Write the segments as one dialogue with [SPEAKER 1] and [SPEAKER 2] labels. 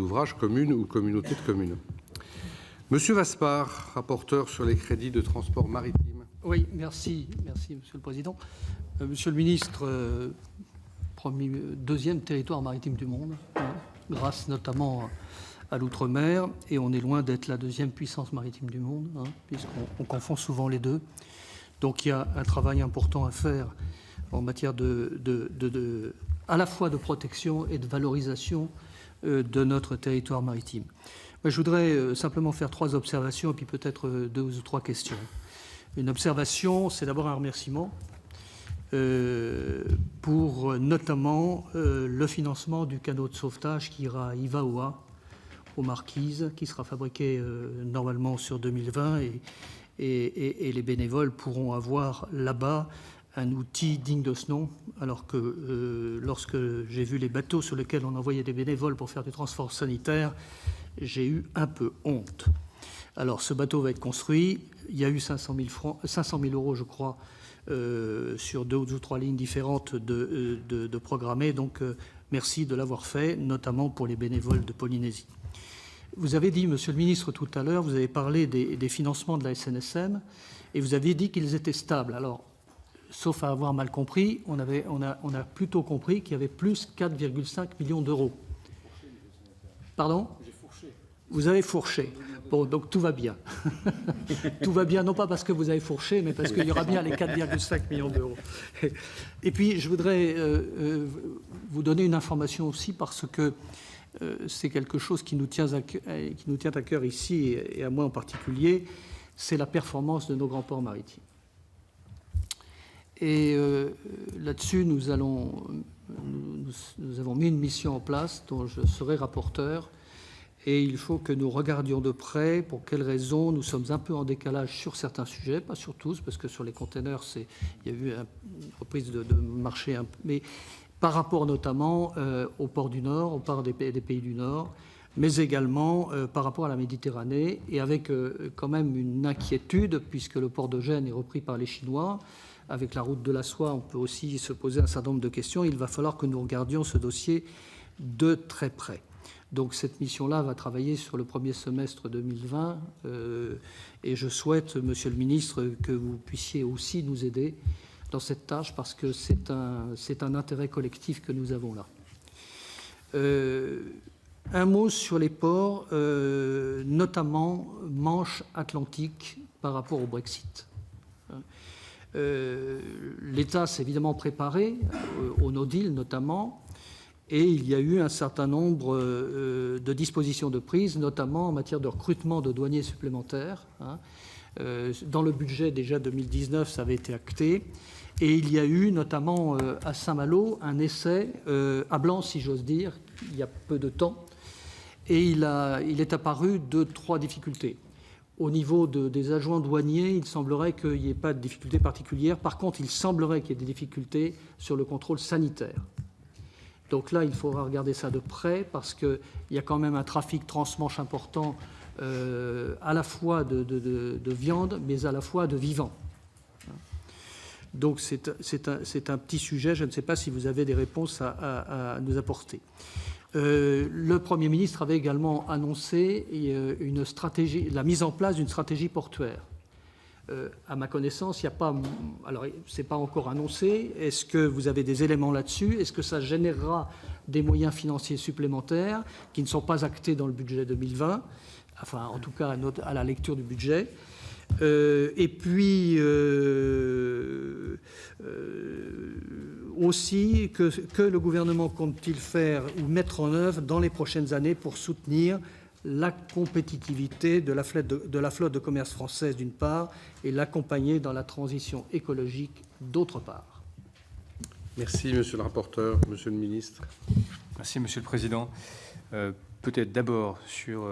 [SPEAKER 1] d'ouvrage, communes ou communautés de communes. Monsieur Vaspart, rapporteur sur les crédits de transport maritime.
[SPEAKER 2] Oui, merci, Monsieur le Président. Monsieur le Ministre, deuxième territoire maritime du monde, grâce notamment à l'outre-mer, et on est loin d'être la deuxième puissance maritime du monde, puisqu'on confond souvent les deux. Donc il y a un travail important à faire en matière à la fois de protection et de valorisation de notre territoire maritime. Moi, je voudrais simplement faire 3 observations et puis peut-être 2 ou 3 questions. Une observation, c'est d'abord un remerciement pour notamment le financement du canot de sauvetage qui ira à Ivaoa, aux Marquises, qui sera fabriqué normalement sur 2020 et les bénévoles pourront avoir là-bas un outil digne de ce nom, alors que lorsque j'ai vu les bateaux sur lesquels on envoyait des bénévoles pour faire du transport sanitaire, j'ai eu un peu honte. Alors ce bateau va être construit, il y a eu 500 000 euros je crois, sur 2 ou 3 lignes différentes de programmer, donc merci de l'avoir fait, notamment pour les bénévoles de Polynésie. Vous avez dit, Monsieur le Ministre, tout à l'heure, vous avez parlé des financements de la SNSM et vous aviez dit qu'ils étaient stables. Alors, sauf à avoir mal compris, on a plutôt compris qu'il y avait plus 4,5 millions d'euros. Pardon ? J'ai fourché. Vous avez fourché. Bon, donc tout va bien. Tout va bien, non pas parce que vous avez fourché, mais parce qu'il y aura bien les 4,5 millions d'euros. Et puis, je voudrais vous donner une information aussi parce que c'est quelque chose qui nous tient à cœur ici, et à moi en particulier, c'est la performance de nos grands ports maritimes. Et là-dessus, nous avons mis une mission en place dont je serai rapporteur, et il faut que nous regardions de près pour quelles raisons nous sommes un peu en décalage sur certains sujets, pas sur tous, parce que sur les containers, il y a eu une reprise de marché, mais par rapport notamment au port du Nord, au port des pays du Nord, mais également par rapport à la Méditerranée, et avec quand même une inquiétude, puisque le port de Gênes est repris par les Chinois. Avec la route de la soie, on peut aussi se poser un certain nombre de questions. Il va falloir que nous regardions ce dossier de très près. Donc cette mission-là va travailler sur le premier semestre 2020, et je souhaite, Monsieur le Ministre, que vous puissiez aussi nous aider dans cette tâche, parce que c'est un intérêt collectif que nous avons là. Un mot sur les ports, notamment Manche-Atlantique par rapport au Brexit. L'État s'est évidemment préparé au no deal notamment, et il y a eu un certain nombre de dispositions de prise, notamment en matière de recrutement de douaniers supplémentaires. Dans le budget déjà 2019, ça avait été acté. Et il y a eu notamment à Saint-Malo un essai à blanc, si j'ose dire, il y a peu de temps. Et il est apparu 2-3 difficultés. Au niveau des adjoints douaniers, il semblerait qu'il n'y ait pas de difficultés particulières. Par contre, il semblerait qu'il y ait des difficultés sur le contrôle sanitaire. Donc là, il faudra regarder ça de près parce qu'il y a quand même un trafic transmanche important à la fois de viande, mais à la fois de vivants. Donc c'est un petit sujet. Je ne sais pas si vous avez des réponses à nous apporter. Le Premier ministre avait également annoncé une stratégie, la mise en place d'une stratégie portuaire. À ma connaissance, il n'y a pas. Alors, c'est pas encore annoncé. Est-ce que vous avez des éléments là-dessus? Est-ce que ça générera des moyens financiers supplémentaires qui ne sont pas actés dans le budget 2020? Enfin, en tout cas, à la lecture du budget. Et puis aussi, que le gouvernement compte-t-il faire ou mettre en œuvre dans les prochaines années pour soutenir la compétitivité de la flotte de commerce française d'une part et l'accompagner dans la transition écologique d'autre part.
[SPEAKER 1] Merci, Monsieur le rapporteur. Monsieur le ministre.
[SPEAKER 3] Merci, Monsieur le Président. Peut-être d'abord sur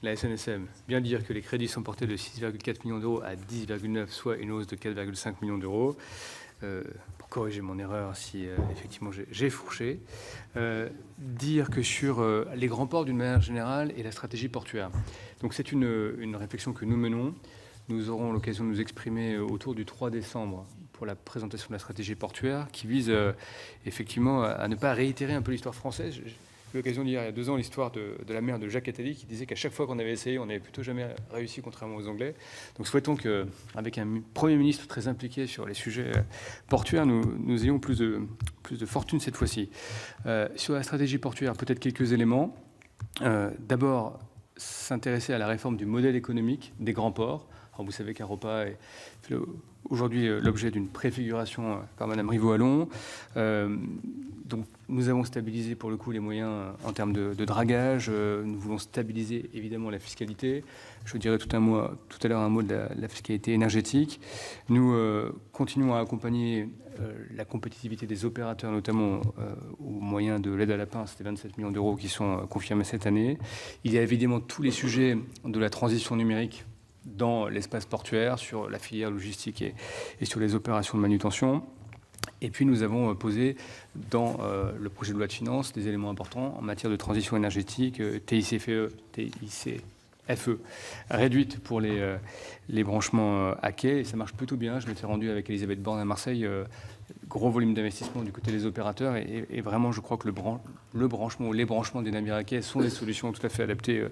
[SPEAKER 3] la SNSM, bien dire que les crédits sont portés de 6,4 millions d'euros à 10,9, soit une hausse de 4,5 millions d'euros. Pour corriger mon erreur si effectivement j'ai fourché, dire que sur les grands ports d'une manière générale et la stratégie portuaire. Donc c'est une réflexion que nous menons. Nous aurons l'occasion de nous exprimer autour du 3 décembre pour la présentation de la stratégie portuaire qui vise effectivement à ne pas réitérer un peu l'histoire française. eu l'occasion de lire il y a 2 ans l'histoire de la mère de Jacques Attali qui disait qu'à chaque fois qu'on avait essayé, on n'avait plutôt jamais réussi, contrairement aux Anglais. Donc souhaitons qu'avec un Premier ministre très impliqué sur les sujets portuaires, nous ayons plus de fortune cette fois-ci. Sur la stratégie portuaire, peut-être quelques éléments. D'abord, s'intéresser à la réforme du modèle économique des grands ports. Alors, vous savez qu'Aropa est aujourd'hui l'objet d'une préfiguration par Madame Rivaud-Allon. Donc, nous avons stabilisé pour le coup les moyens en termes de dragage. Nous voulons stabiliser évidemment la fiscalité. Je vous dirai tout à l'heure un mot de la fiscalité énergétique. Nous continuons à accompagner la compétitivité des opérateurs, notamment au moyen de l'aide à la pince, des 27 millions d'euros qui sont confirmés cette année. Il y a évidemment tous les sujets de la transition numérique dans l'espace portuaire, sur la filière logistique et sur les opérations de manutention. Et puis nous avons posé dans le projet de loi de finances des éléments importants en matière de transition énergétique, TICFE réduite pour les branchements à quai. Et ça marche plutôt bien. Je m'étais rendu avec Elisabeth Borne à Marseille. Gros volume d'investissement du côté des opérateurs. Et vraiment, je crois que le branchement ou les branchements des navires à quai sont des solutions tout à fait adaptées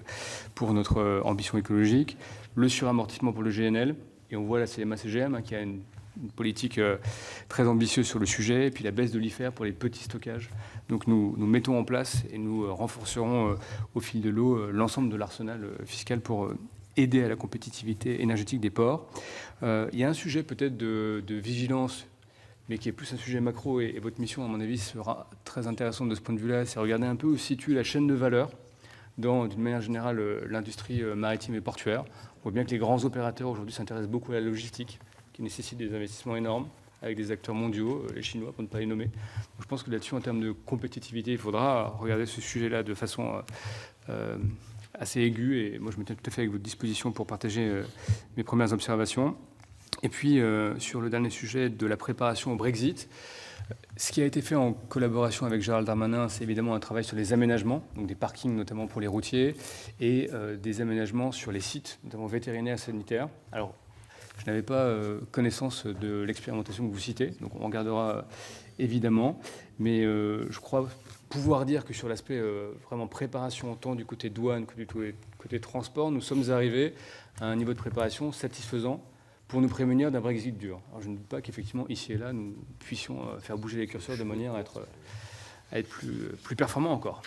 [SPEAKER 3] pour notre ambition écologique. Le suramortissement pour le GNL. Et on voit la CMA-CGM qui a une politique très ambitieuse sur le sujet, et puis la baisse de l'IFER pour les petits stockages. Donc nous mettons en place et nous renforcerons au fil de l'eau l'ensemble de l'arsenal fiscal pour aider à la compétitivité énergétique des ports. Il y a un sujet peut-être de vigilance, mais qui est plus un sujet macro, et votre mission, à mon avis, sera très intéressante de ce point de vue-là, c'est regarder un peu où se situe la chaîne de valeur dans, d'une manière générale, l'industrie maritime et portuaire. On voit bien que les grands opérateurs aujourd'hui s'intéressent beaucoup à la logistique, qui nécessite des investissements énormes avec des acteurs mondiaux, les Chinois pour ne pas les nommer. Donc, je pense que là-dessus, en termes de compétitivité, il faudra regarder ce sujet-là de façon assez aiguë. Et moi, je me tiens tout à fait avec votre disposition pour partager mes premières observations. Et puis, sur le dernier sujet de la préparation au Brexit, ce qui a été fait en collaboration avec Gérald Darmanin, c'est évidemment un travail sur les aménagements, donc des parkings notamment pour les routiers, et des aménagements sur les sites, notamment vétérinaires, sanitaires. Alors, je n'avais pas connaissance de l'expérimentation que vous citez, donc on regardera évidemment. Mais je crois pouvoir dire que sur l'aspect vraiment préparation, tant du côté douane que du côté transport, nous sommes arrivés à un niveau de préparation satisfaisant pour nous prémunir d'un Brexit dur. Alors je ne doute pas qu'effectivement, ici et là, nous puissions faire bouger les curseurs de manière à être plus performants encore.